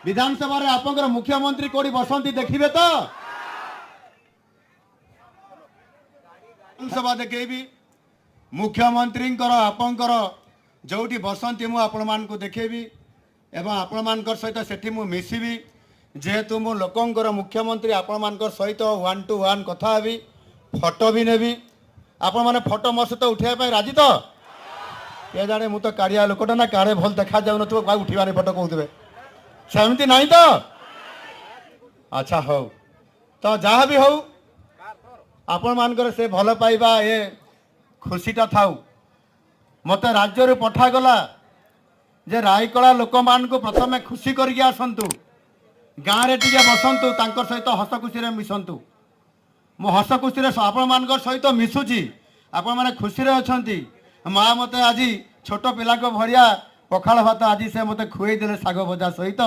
विधानसभा रे आपनकर मुख्यमंत्री कोडी बसंती देखिबे तो विधानसभा देखेबी मुख्यमंत्री आपनकर जोटी बसंती मु आपण मान को देखेबी एवं आपण मानकर सहित सेठी मु मिसिबी जेहेतु मु लोकंकर मुख्यमंत्री आपण मानकर सहित 1 to 1 कथा हेबी फोटो भी नेबी आपण माने फोटो मो सहित उठाइबा पई राजी तो के जाने मु तो कारिया लोकटा ना कारे भल देखा जाउ नथबो का उठिबानी फोटो कहउतबे सेमती नहीं तो अच्छा हो तो जहाँ भी हो आपण मानकर से भल पाइबा ए खुशीटा थाउ मत राज्य रू पठा गला जे रायकला लोक मान को प्रथमे खुशी करके आसंतु गाँव रे टिके बसंतु तांकर सहित हसखुशी रे मिसंतु मो हसखुशी रे आपण मानकर सहित मिसुची आपण माने खुशी रे अछंती माँ मते आज छोट पिला को भरिया पखाल भात आज से मते खुई देले साग भजा सहित